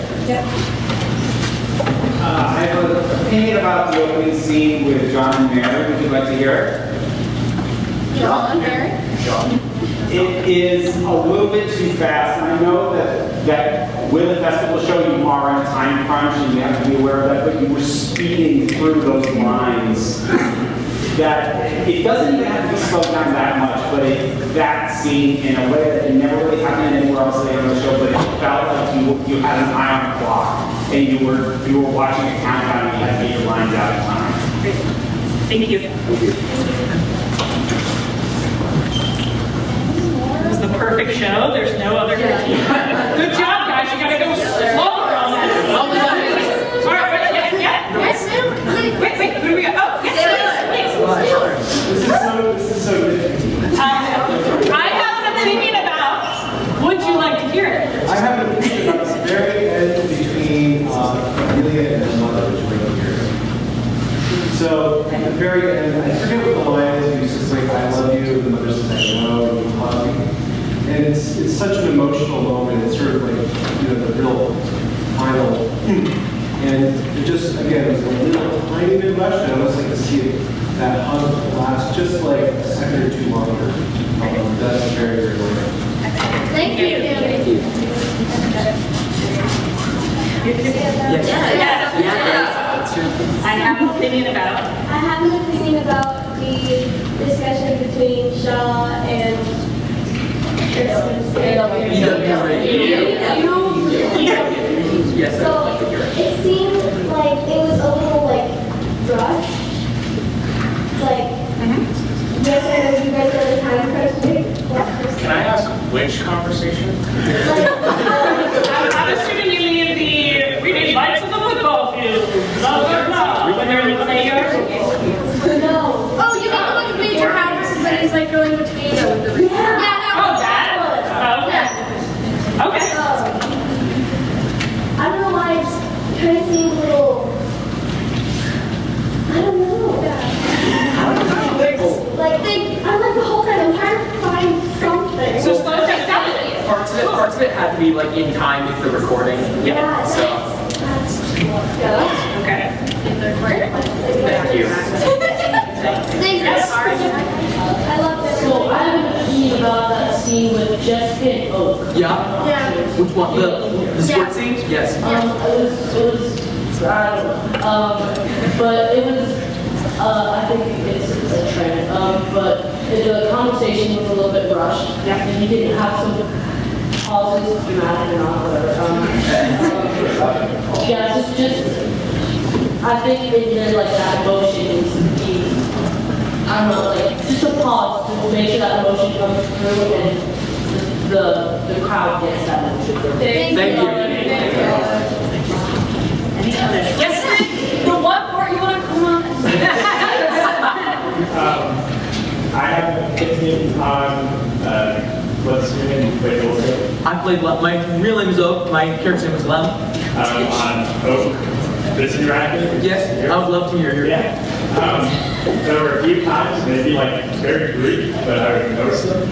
I have an opinion about the opening scene with John and Mary. Would you like to hear it? John and Mary? John. It is a little bit too fast, and I know that with a festival show you are on a time crunch and you have to be aware of that, but you were speeding through those lines that it doesn't even have to be slowed down that much, but that scene in a way that it never really happened anywhere else later on the show, but it felt like you had an eye on the clock and you were watching a countdown and you had to get your lines out of time. Thank you. It was the perfect show. There's no other critique. Good job, guys. You gotta go slower on that. All right, yeah. Wait, who do we got? Oh, yes, please. This is so good. I have an opinion about, would you like to hear it? I have an opinion about the very end between Amelia and his mother, which we're going to hear. So, at the very end, I forget what the line is, he's just like, I love you, the mother says, I know, and you hug me. And it's such an emotional moment, it's sort of like, the real final, and it just, again, it was a little tiny bit rushed, and I almost like to see that hug last just like a second or two longer. That's very, very important. Thank you. I have an opinion about. I have an opinion about the discussion between Shaw and Yes, so it seemed like it was a little like rushed. Like, yes, I know you guys are the time pressing. Can I ask which conversation? I'm assuming you mean the reading lights of the football field. Blah, blah, blah. When they're in the playground. No. Oh, you mean the one with Major Howard, everybody's like going between them. Yeah, Okay. I don't know why it just kind of seemed a little. I don't know. I'm like the whole time I'm trying to find something. So slow things down. Parts of it had to be like in time with the recording. Yeah. So. Okay. Thank you. Thank you. I love this. So I have an opinion about that scene with Jessica and Oak. Yeah? Which one? The sports scene? Yes. It was, I don't know. But it was, I think it's a trend. But the conversation was a little bit rushed. And he didn't have some pauses, dramatic or not, whatever. Yeah, just, I think they did like that emotion needs to be, I don't know, like just a pause to make sure that emotion comes through and the crowd gets that emotion through. Thank you. Any others? Yes, The one part you want to come on? I have an opinion on what's your name? Wait, what was it? I played Lem. My real name is Oak. My character's name was Lem. On Oak. This is your actor? Yes, I would love to hear your. Yeah. There were a few times, maybe like very brief, but I would notice them,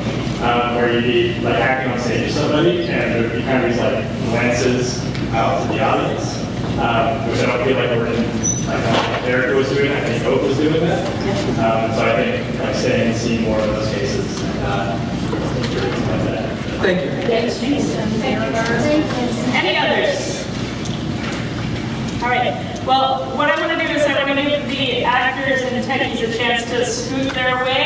where you'd be like acting on stage with somebody, and there would be kind of these like glances out to the audience, which I don't feel like we're in, like how my character was doing. I think Oak was doing that. So I think like staying and seeing more of those cases, and like that. Thank you. Any others? All right. Well, what I'm going to do is I'm going to give the actors and attendees a chance to scoot their way